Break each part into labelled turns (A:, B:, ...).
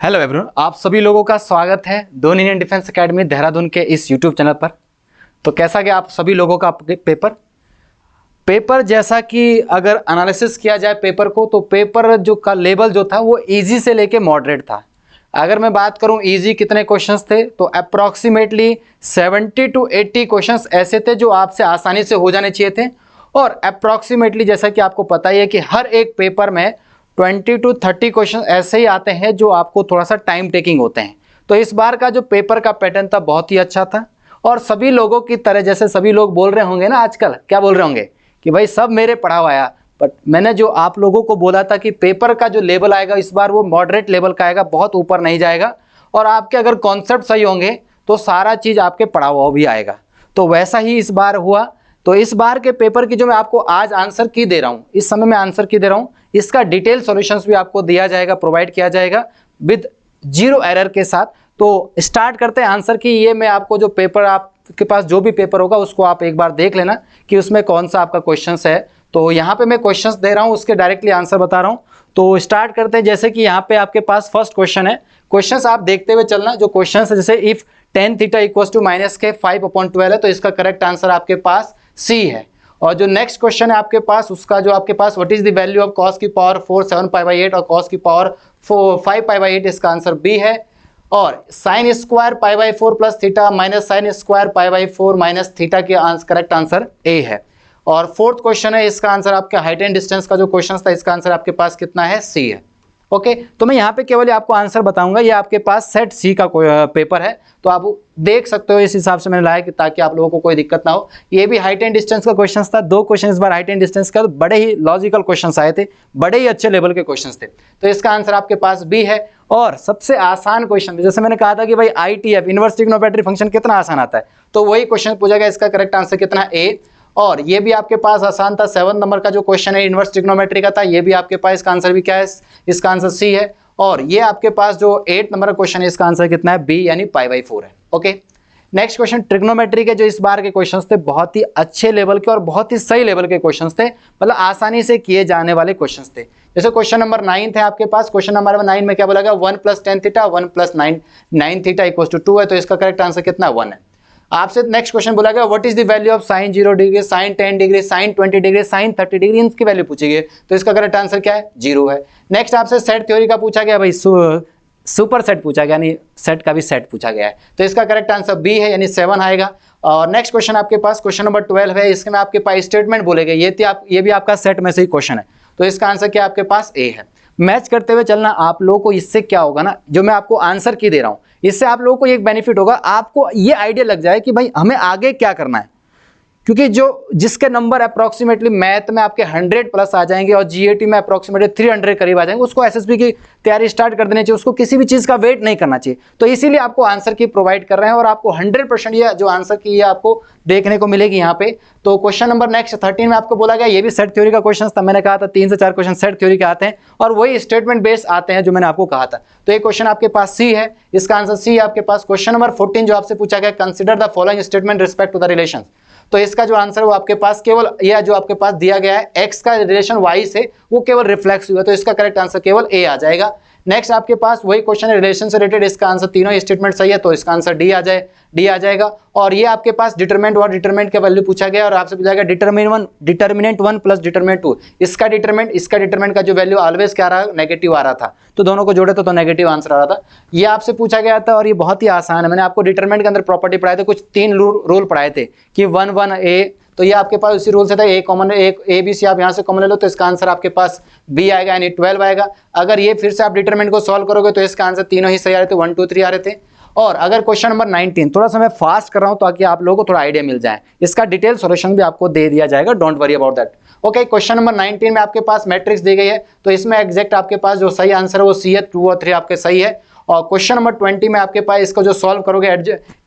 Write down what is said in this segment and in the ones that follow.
A: Hello everyone, आप सभी लोगों का स्वागत है दोन इंडियन डिफेंस एकेडमी देहरादून के इस यूट्यूब चैनल पर। तो कैसा गया आप सभी लोगों का पेपर जैसा कि अगर एनालिसिस किया जाए पेपर को, तो पेपर जो का लेवल जो था वो इजी से लेके मॉडरेट था। अगर मैं बात करूं इजी कितने क्वेश्चंस थे, तो अप्रॉक्सीमेटली 70 to 80 क्वेश्चंस ऐसे थे जो आपसे आसानी से हो जाने चाहिए थे। और अप्रॉक्सीमेटली जैसा कि आपको पता ही है कि हर एक पेपर में 20 to 30 क्वेश्चन ऐसे ही आते हैं जो आपको थोड़ा सा टाइम टेकिंग होते हैं। तो इस बार का जो पेपर का पैटर्न था बहुत ही अच्छा था। और सभी लोगों की तरह जैसे सभी लोग बोल रहे होंगे ना, आजकल क्या बोल रहे होंगे कि भाई सब मेरे पढ़ा हुआ आया, बट मैंने जो आप लोगों को बोला था कि पेपर का जो लेवल आएगा इस बार वो मॉडरेट लेवल का आएगा, बहुत ऊपर नहीं जाएगा। और आपके अगर कॉन्सेप्ट सही होंगे तो सारा चीज आपके पढ़ा हुआ भी आएगा। तो वैसा ही इस बार हुआ। तो इस बार के पेपर की जो मैं आपको आज आंसर की दे रहा हूं, इस समय मैं आंसर की दे रहा हूं, इसका डिटेल सॉल्यूशंस भी आपको दिया जाएगा, प्रोवाइड किया जाएगा विद 0 एरर के साथ। तो स्टार्ट करते हैं आंसर की। ये मैं आपको जो पेपर, आपके पास जो भी पेपर होगा उसको आप एक बार देख लेना कि उसमें कौन सा आपका क्वेश्चंस है। तो यहाँ पे मैं क्वेश्चंस दे रहा हूँ, उसके डायरेक्टली आंसर बता रहा हूँ। तो स्टार्ट करते हैं। जैसे कि यहाँ पे आपके पास फर्स्ट क्वेश्चन है, क्वेश्चंस आप देखते हुए चलना। जो क्वेश्चंस है जैसे if tan theta equal to -k5/12 है, तो इसका करेक्ट आंसर आपके पास सी है। और जो नेक्स्ट क्वेश्चन है आपके पास, उसका जो आपके पास what is the value of cos की पावर 4 7π/8 और cos की पावर 5π/8, इसका आंसर बी है। और sin square π/4 plus theta minus sin square π/4 minus theta के करेक्ट आंसर ए है। और फोर्थ क्वेश्चन है, इसका आंसर आपका हाइट एंड डिस्टेंस का जो क्वेश्चन था, इसका आंसर आपके पास कितना है, सी है। ओके, तो मैं यहाँ पे केवल आपको आंसर बताऊंगा। ये आपके पास सेट सी का पेपर है, तो आप देख सकते हो। इस हिसाब से मैंने लाया कि ताकि आप लोगों को कोई दिक्कत ना हो। ये भी हाइट एंड डिस्टेंस का क्वेश्चन था। 2 क्वेश्चन इस बार हाइट एंड डिस्टेंस का, बड़े ही लॉजिकल क्वेश्चन आए थे, बड़े ही अच्छे लेवल के क्वेश्चन थे। तो इसका आंसर आपके पास बी है। और सबसे आसान क्वेश्चन, जैसे मैंने कहा था कि भाई ITF इनवर्स ट्रिग्नोमेट्री फंक्शन कितना आसान आता है, तो वही क्वेश्चन पूछा गया। इसका करेक्ट आंसर कितना, ए। और ये भी आपके पास आसान था। 7 नंबर का जो क्वेश्चन है इनवर्स ट्रिग्नोमेट्री का था, ये भी आपके पास, इसका आंसर भी क्या है, इसका आंसर सी है। और ये आपके पास जो 8 नंबर का क्वेश्चन है, इसका आंसर कितना है, बी यानी π/4 है। ओके, नेक्स्ट क्वेश्चन ट्रिग्नोमेट्री के जो इस बार के क्वेश्चंस थे, बहुत ही अच्छे लेवल के और बहुत ही सही लेवल के क्वेश्चंस थे, मतलब आसानी से किए जाने वाले क्वेश्चंस थे। जैसे क्वेश्चन नंबर 9 है आपके पास। क्वेश्चन नंबर 9 में क्या बोला गया, 1 + tan theta 1 + 9 theta equal to 2 है, तो इसका करेक्ट आंसर कितना, 1 है। आपसे नेक्स्ट क्वेश्चन बोला गया what is the value of sin 0 degree, sin 10 degree, sin 20 degree, sin 30 degree, इनकी वैल्यू पूछी गई, तो इसका करेक्ट आंसर क्या है, 0 है। नेक्स्ट आपसे सेट थ्योरी का पूछा गया, भाई सुपर सेट पूछा गया, यानी सेट का भी सेट पूछा गया है, तो इसका करेक्ट आंसर बी है, यानी 7 आएगा। और नेक्स्ट क्वेश्चन आपके पास क्वेश्चन नंबर 12 है। इसमें आपके पास स्टेटमेंट बोले गए, ये भी आपका सेट में से ही क्वेश्चन है, तो इसका आंसर क्या आपके पास, ए है। मैच करते हुए चलना। आप लोगों को इससे क्या होगा ना, जो मैं आपको आंसर की दे रहा हूं, इससे आप लोगों को एक बेनिफिट होगा, आपको ये आइडिया लग जाए कि भाई हमें आगे क्या करना है। क्योंकि जिसके नंबर अप्रॉक्सीमेटली मैथ में आपके 100+ आ जाएंगे और GAT में अप्रॉक्सीमेटली 300 करीब आ जाएंगे, उसको SSB की तैयारी स्टार्ट कर देनी चाहिए, उसको किसी भी चीज़ का वेट नहीं करना चाहिए। तो इसीलिए आपको आंसर की प्रोवाइड कर रहे हैं और आपको 100% ये जो आंसर की ये आपको देखने को मिलेगी यहाँ पे। तो क्वेश्चन नंबर नेक्स्ट 13 में आपको बोला गया, ये भी सेट थ्योरी का क्वेश्चन था। मैंने कहा था 3 से 4 क्वेश्चन सेट थ्योरी के आते हैं और वही स्टेटमेंट बेस्ड आते हैं जो मैंने आपको कहा था। तो ये क्वेश्चन आपके पास सी है, इसका आंसर सी है आपके पास। क्वेश्चन नंबर 14 जो आपसे पूछा गया, consider the following statement respect to the relation, तो इसका जो आंसर है वो आपके पास केवल यह जो आपके पास दिया गया है x का रिलेशन y से, वो केवल रिफ्लेक्स हुआ, तो इसका करेक्ट आंसर केवल ए आ जाएगा। नेक्स्ट आपके पास वही क्वेश्चन है रिलेशन से रिलेटेड, इसका आंसर तीनों स्टेटमेंट सही है, तो इसका आंसर डी आ जाएगा। और ये आपके पास डिटरमिनेंट और डिटरमिनेंट का वैल्यू पूछा गया और आपसे पूछा गया डिटरमिनेंट 1 प्लस डिटरमिनेंट 2, इसका डिटरमिनेंट का जो वैल्यू ऑलवेज क्या रहा, नेगेटिव आ रहा था, तो दोनों को जोड़े तो नेगेटिव आंसर आ रहा था। ये आपसे पूछा गया था और ये बहुत ही आसान है। मैंने आपको डिटरमिनेंट के अंदर प्रॉपर्टी पढ़ाए थे, कुछ 3 रूल पढ़ाए थे कि 1 1 ए, तो ये आपके पास उसी रूल से था, ए कॉमन, एक ए बी सी आप यहाँ से कॉमन ले लो, तो इसका आंसर आपके पास बी आएगा, यानी 12 आएगा। अगर ये फिर से आप डिटरमिनेंट को सॉल्व करोगे तो इसका आंसर तीनों ही सही आ रहे थे, 1 2 3 आ रहे थे। और अगर क्वेश्चन नंबर 19, थोड़ा सा मैं फास्ट कर रहा हूं ताकि आप लोगों को थोड़ा आइडिया मिल जाए, इसका डिटेल सॉल्यूशन भी आपको दे दिया जाएगा, don't worry about that. Okay, question number 19 में आपके पास मैट्रिक्स दी गई है, तो इसमें एग्जैक्ट आपके पास जो सही आंसर है वो सी है, 2 और 3 आपके सही है। और क्वेश्चन नंबर 20 में आपके पास इसको जो सॉल्व करोगे,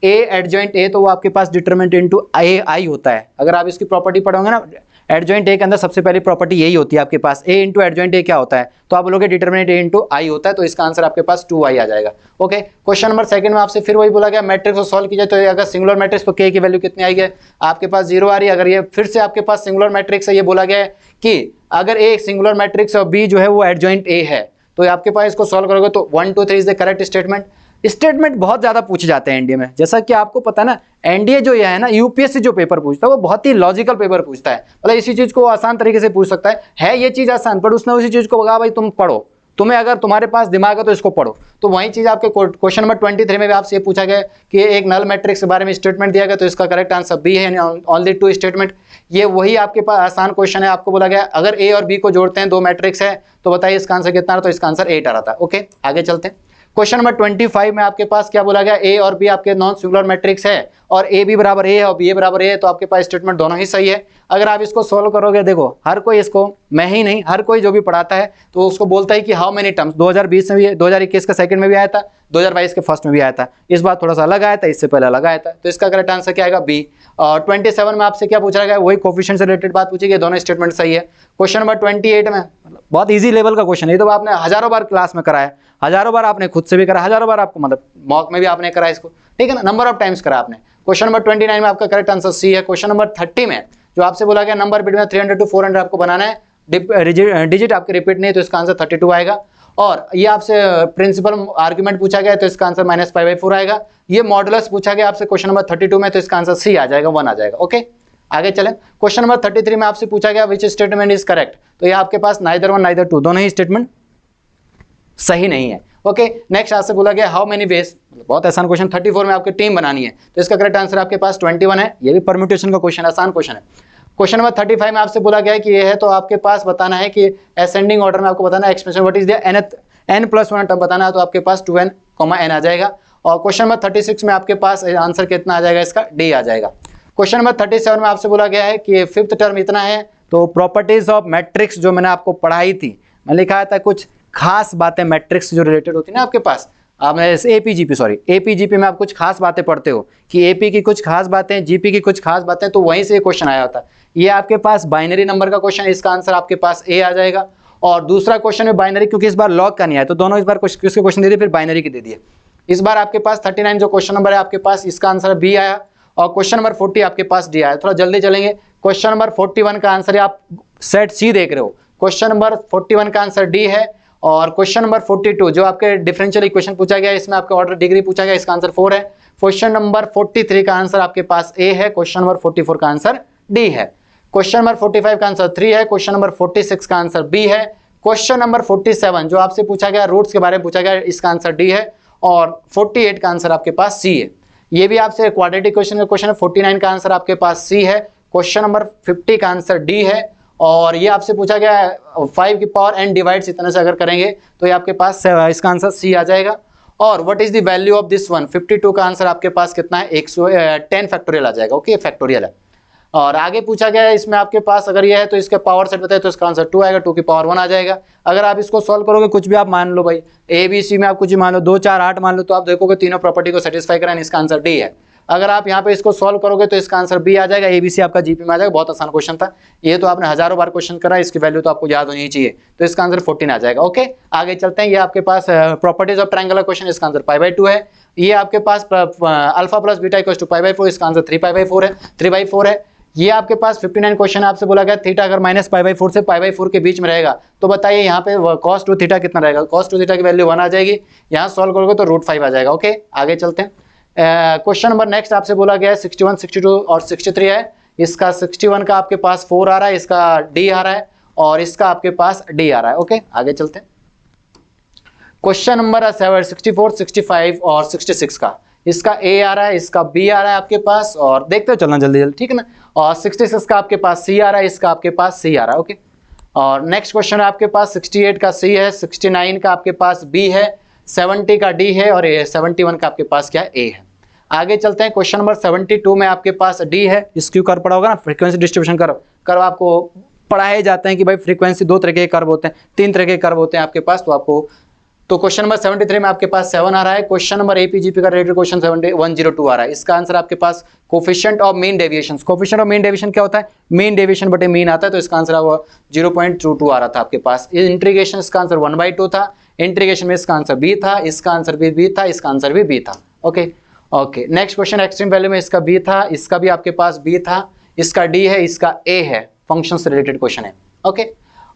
A: ए एडजॉइंट ए, तो वो आपके पास डिटरमिनेंट इनटू आई होता है। अगर आप इसकी प्रॉपर्टी पढ़ोगे ना, एडजॉइंट ए के अंदर सबसे पहली प्रॉपर्टी यही होती है आपके पास, ए इंटू एडजॉइंट ए क्या होता है, तो आप बोलोगे डिटरमिनेंट ए इंटू आई होता है, तो इसका आंसर आपके पास 2i आ जाएगा। ओके, क्वेश्चन नंबर 2 में आपसे फिर वही बोला गया, मैट्रिक्स को सॉल्व कीजिए, तो अगर सिंगुलर मैट्रिक्स तो k की वैल्यू कितनी आई है, आपके पास 0 आ रही है। अगर ये फिर से आपके पास सिंगुलर मैट्रिक्स है, ये बोला गया है कि अगर ए सिंगुलर मैट्रिक्स और बी जो है वो एडजॉइंट ए है, तो आपके पास इसको सॉल्व करोगे तो 1 2 3 is the correct statement. Statement बहुत ज्यादा पूछे जाते हैं एनडीए में, जैसा कि आपको पता ना एनडीए जो है ना यूपीएससी जो पेपर पूछता है वो बहुत ही लॉजिकल पेपर पूछता है, मतलब इसी चीज को आसान तरीके से पूछ सकता है ये चीज आसान, पर उसने उसी चीज को कहा भाई तुम पढ़ो, तुम्हें अगर तुम्हारे पास दिमाग है तो इसको पढ़ो। तो वही चीज आपके क्वेश्चन नंबर 23 में भी आपसे ये पूछा गया कि एक नल मैट्रिक्स के बारे में स्टेटमेंट दिया गया, तो इसका करेक्ट आंसर बी है, ओनली 2 स्टेटमेंट। ये वही आपके पास आसान क्वेश्चन है, आपको बोला गया अगर ए और बी को जोड़ते हैं 2 मैट्रिक्स है तो बताइए इसका आंसर कितना है, तो इसका आंसर 8 आ रहा था। ओके आगे चलते हैं। क्वेश्चन नंबर 25 में आपके पास क्या बोला गया, ए और बी आपके नॉन सिंगुलर मैट्रिक्स है और ए बी बराबर ए है और बी ए बराबर ए है, तो आपके पास स्टेटमेंट दोनों ही सही है। अगर आप इसको सोल्व करोगे, देखो हर कोई इसको, मैं ही नहीं हर कोई जो भी पढ़ाता है तो उसको बोलता है कि हाउ मेनी टर्म्स, 2020 में भी 2021 का सेकंड में भी आया था, 2022 के फर्स्ट में भी आया था, इस बार थोड़ा सा अलग आया था, इससे पहले अलग आया था, तो इसका करेक्ट आंसर क्या आएगा बी। और 27 में आपसे क्या पूछा गया, वही कोफिशिएंट से रिलेटेड बात पूछी गई, दोनों स्टेटमेंट सही है। क्वेश्चन नंबर 28 में बहुत इजी लेवल का क्वेश्चन है, तो आपने हजारों बार क्लास में कराया, हजारों बार आपने खुद से भी करा, हजारों बार आपको मतलब मॉक में भी आपने करा इसको, ठीक है ना, नंबर ऑफ टाइम्स करा आपने। क्वेश्चन नंबर 29 में आपका करेक्ट आंसर सी है। क्वेश्चन नंबर 30 में जो आपसे बोला गया नंबर बिटवीन 300 to 400 आपको बनाना है, डिजिट आपके रिपीट नहीं, तो इसका आंसर 32 आएगा। और ये आपसे प्रिंसिपल आर्गुमेंट पूछा गया, तो इसका आंसर -π/4 आएगा। ये मॉडुलस पूछा गया आपसे क्वेश्चन नंबर 32 में, तो इसका आंसर सी आ जाएगा, 1 आ जाएगा। ओके आगे चलें। क्वेश्चन नंबर 33 में आपसे पूछा गया विच स्टेटमेंट इज करेक्ट, तो ये आपके पास नाइदर 1 नाइदर 2 दोनों ही स्टेटमेंट सही नहीं है। ओके नेक्स्ट आपसे बोला गया हाउ मेनी वेज, बहुत आसान क्वेश्चन, 34 में आपकी टीम बनानी है, तो इसका करेक्ट आंसर आपके पास 21 है। ये भी परम्यूटेशन का क्वेश्चन, आसान क्वेश्चन है। क्वेश्चन नंबर 35 में आपसे बोला गया है कि ये है, तो आपके पास बताना है कि असेंडिंग ऑर्डर में आपको बताना है expression what is the n+1 term बताना है, तो आपके पास 2n, n आ जाएगा। और क्वेश्चन नंबर 36 में आपके पास आंसर कितना आ जाएगा, इसका डी आ जाएगा। क्वेश्चन नंबर 37 में आपसे बोला गया है कि 5th टर्म इतना है, तो प्रॉपर्टीज ऑफ मैट्रिक्स जो मैंने आपको पढ़ाई थी, मैं लिखा था कुछ खास बातें मैट्रिक्स जो रिलेटेड होती है ना आपके पास, आपने एपीजीपी में आप कुछ खास बातें पढ़ते हो कि एपी की कुछ खास बातें, जीपी की कुछ खास बातें, तो वहीं से क्वेश्चन आया होता। ये आपके पास बाइनरी नंबर का क्वेश्चन है, इसका आंसर आपके पास ए आ जाएगा। और दूसरा क्वेश्चन है बाइनरी, क्योंकि इस बार लॉग का नहीं आया, तो दोनों इस बार किसके क्वेश्चन दे दिए, फिर बाइनरी के दे दिए। इस बार आपके पास 39 जो क्वेश्चन नंबर है आपके पास, इसका आंसर बी आया। और क्वेश्चन नंबर 40 आपके पास डी आया। थोड़ा जल्दी चलेंगे। क्वेश्चन नंबर 41 का आंसर है, आप सेट सी देख रहे हो, क्वेश्चन नंबर 41 का आंसर डी है। और क्वेश्चन नंबर 42 जो आपके डिफरेंशियल इक्वेशन पूछा गया, इसमें आपका ऑर्डर डिग्री पूछा गया, इसका आंसर 4 है। क्वेश्चन नंबर 43 का आंसर आपके पास ए है, क्वेश्चन नंबर 44 का आंसर डी है। क्वेश्चन नंबर 45 का आंसर 3 है, क्वेश्चन नंबर 46 का आंसर बी है। क्वेश्चन नंबर 47 जो आपसे पूछा गया रूट्स के बारे में पूछा गया, इसका आंसर डी है। और 48 का आंसर आपके पास सी है। ये भी आपसे क्वाड्रेटिक क्वेश्चन का क्वेश्चन है। 49 का आंसर आपके पास सी है। क्वेश्चन नंबर 50 का आंसर डी है। और ये आपसे पूछा गया है 5 की पावर n डिवाइड्स इतने से अगर करेंगे तो ये आपके पास इसका आंसर सी आ जाएगा। और what is the value of this one, 52 का आंसर आपके पास कितना है, 110 फैक्टोरियल आ जाएगा। ओके फैक्टोरियल है। और आगे पूछा गया है इसमें आपके पास अगर ये है तो इसके पावर सेट बताए, तो इसका आंसर 2 आएगा, 2 की पावर 1 आ जाएगा। अगर आप इसको सॉल्व करोगे, कुछ भी आप मान लो भाई, ए बी सी में आप कुछ ही मान लो, 2 4 8 मान लो, तो आप देखोगे तीनों प्रॉपर्टी को सेटिस्फाई करें, इसका आंसर डी है। अगर आप यहाँ पे इसको सॉल्व करोगे तो इसका आंसर बी आ जाएगा, एबीसी आपका जीपी में आ जाएगा। बहुत आसान क्वेश्चन था ये, तो आपने हजारों बार क्वेश्चन करा, इसकी वैल्यू तो आपको याद होनी ही चाहिए, तो इसका आंसर 14 आ जाएगा। ओके आगे चलते हैं। ये आपके पास प्रॉपर्टीज ऑफ ट्रायंगुलर क्वेश्चन, इसका आंसर π/2 है। ये आपके पास alpha plus beta equals to π/4, इसका आंसर 3/4 है। ये आपके पास 59 क्वेश्चन आपसे बोला गया थीटा अगर -π/4 से π/4 के बीच में रहेगा, तो बताइए यहाँ पे cos 2 थीटा कितना रहेगा। cos 2 थीटा की वैल्यू 1 आ जाएगी, यहाँ सॉल्व करोगे तो √5 आ जाएगा। ओके आगे चलते हैं। क्वेश्चन नंबर नेक्स्ट आपसे बोला गया है 61 62 और 63 है। इसका 61 का आपके पास 4 आ रहा है, इसका डी आ रहा है, और इसका आपके पास डी आ रहा है। ओके आगे चलते हैं। क्वेश्चन नंबर 64 65 और 66 का, इसका ए आ रहा है, इसका बी आ रहा है आपके पास, और देखते हो चलना जल्दी जल्दी, ठीक है ना। और 66 का आपके पास सी आ रहा है, इसका आपके पास सी आ रहा है। ओके और नेक्स्ट क्वेश्चन है आपके पास 68 का सी है, 69 का आपके पास बी है, 70 का डी है, और 71 का आपके पास क्या है, ए है। आगे चलते हैं। क्वेश्चन नंबर 72 में आपके पास डी है, इसक्यू कर्व पड़ा होगा ना, फ्रीक्वेंसी डिस्ट्रीब्यूशन कर्व आपको पढ़ाए जाते हैं कि भाई फ्रीक्वेंसी 2 तरह के कर्व होते हैं, 3 तरह के कर्व होते हैं आपके पास, तो आपको तो क्वेश्चन नंबर 73 में आपके पास 7 आ रहा है। क्वेश्चन नंबर एपीजीपी का रिलेटेड क्वेश्चन 102 आ रहा है। इसका आंसर आपके पास coefficient of mean deviation, coefficient of mean deviation क्या होता है, मीन डेविएशन बटे मीन आता है, तो इसका आंसर 0.22 आ रहा था आपके पास। इंटीग्रेशन इसका आंसर 1/2 था, इंटीग्रेशन में इसका आंसर बी था, इसका आंसर भी बी था, इसका आंसर भी बी था। Okay next question extreme value में इसका बी था, इसका भी आपके पास बी था, इसका डी है, इसका ए है, फंक्शन से रिलेटेड क्वेश्चन है। ओके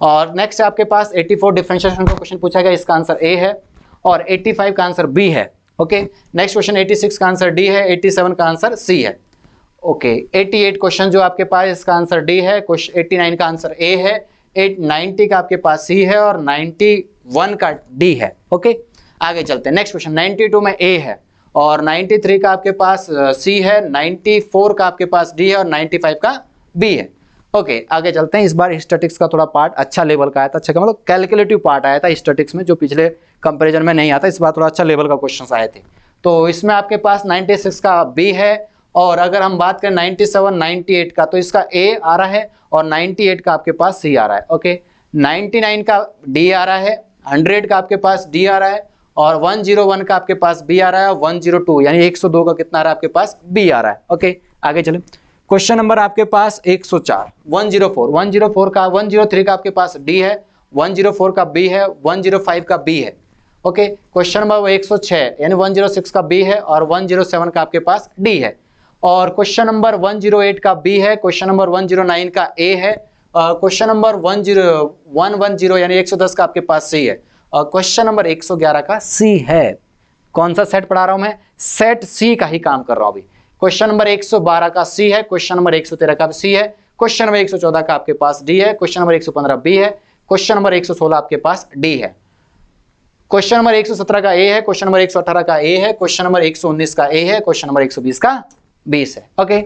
A: और नेक्स्ट आपके पास 84 डिफरेंशिएशन का क्वेश्चन पूछा गया, इसका आंसर ए है और 85 का आंसर बी है। ओके, नेक्स्ट क्वेश्चन 86 का आंसर डी है, 87 का आंसर सी है। ओके, 88 क्वेश्चन जो आपके पास, इसका आंसर डी है, 89 का आंसर ए है, 90 का आपके पास सी है और 91 का डी है। ओके, आगे चलते हैं। नेक्स्ट क्वेश्चन 92 में ए है और 93 का आपके पास सी है, 94 का आपके पास डी है और 95 का बी है। ओके, आगे चलते हैं। इस बार स्टैटिक्स का थोड़ा पार्ट अच्छा लेवल का आया था, अच्छा का मतलब कैलकुलेटिव पार्ट आया था स्टैटिक्स में, जो पिछले कंपैरिजन में नहीं आता। इस बार थोड़ा अच्छा लेवल का क्वेश्चंस आए थे। तो इसमें आपके पास 96 का बी है और अगर हम बात करें 97, 98 का, तो इसका ए आ रहा है और 98 का आपके पास सी आ रहा है। ओके, 99 का डी आ रहा है, 100 का आपके पास डी आ रहा है और 101 का आपके पास बी आ रहा है, 102 यानी 102 का कितना आ रहा है आपके पास, बी आ रहा है। ओके, आगे चले। क्वेश्चन नंबर आपके पास 104, 104 का, 103 का आपके पास डी है, 104 का बी है, 105 का बी है। ओके, क्वेश्चन नंबर 106 यानी 106 का बी है और 107 का आपके पास डी है। और क्वेश्चन नंबर 108 का बी है, क्वेश्चन नंबर 109 का ए है, क्वेश्चन नंबर 110 यानी 110 का आपके पास सी है और क्वेश्चन नंबर 111 का सी है। कौन सा सेट पढ़ा रहा हूं मैं? सेट सी का ही काम कर रहा हूं अभी। क्वेश्चन नंबर 112 का सी है, क्वेश्चन नंबर 113 का सी है, क्वेश्चन नंबर 114 का आपके पास डी है, क्वेश्चन नंबर 115 बी है, क्वेश्चन नंबर 116 आपके पास डी है, क्वेश्चन नंबर 117 का ए है, क्वेश्चन नंबर 118 का ए है, क्वेश्चन नंबर 119 का ए है, क्वेश्चन नंबर 120 का 20 है। ओके,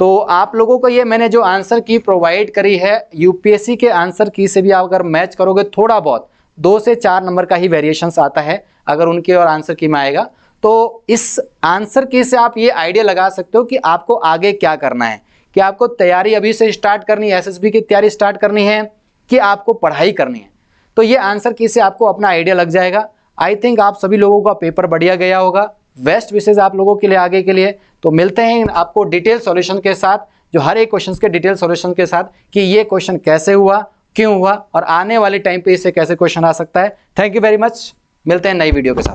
A: तो आप लोगों को ये मैंने जो आंसर की प्रोवाइड करी है, यूपीएससी के आंसर की से भी आप अगर मैच करोगे थोड़ा बहुत 2 से 4 नंबर का ही वेरिएशंस आता है अगर उनके और आंसर की में आएगा। तो इस आंसर की से आप ये आइडिया लगा सकते हो कि आपको आगे क्या करना है, कि आपको तैयारी अभी से स्टार्ट करनी है, एसएसबी की तैयारी स्टार्ट करनी है कि आपको पढ़ाई करनी है। तो ये आंसर की से आपको अपना आइडिया लग जाएगा। आई थिंक आप सभी लोगों का पेपर बढ़िया गया होगा। बेस्ट विशेष आप लोगों के लिए आगे के लिए। तो मिलते हैं आपको डिटेल सॉल्यूशन के साथ, जो हर एक क्वेश्चन के डिटेल सॉल्यूशन के साथ कि ये क्वेश्चन कैसे हुआ, क्यों हुआ और आने वाले टाइम पे इससे कैसे क्वेश्चन आ सकता है। थैंक यू वेरी मच, मिलते हैं नई वीडियो के साथ।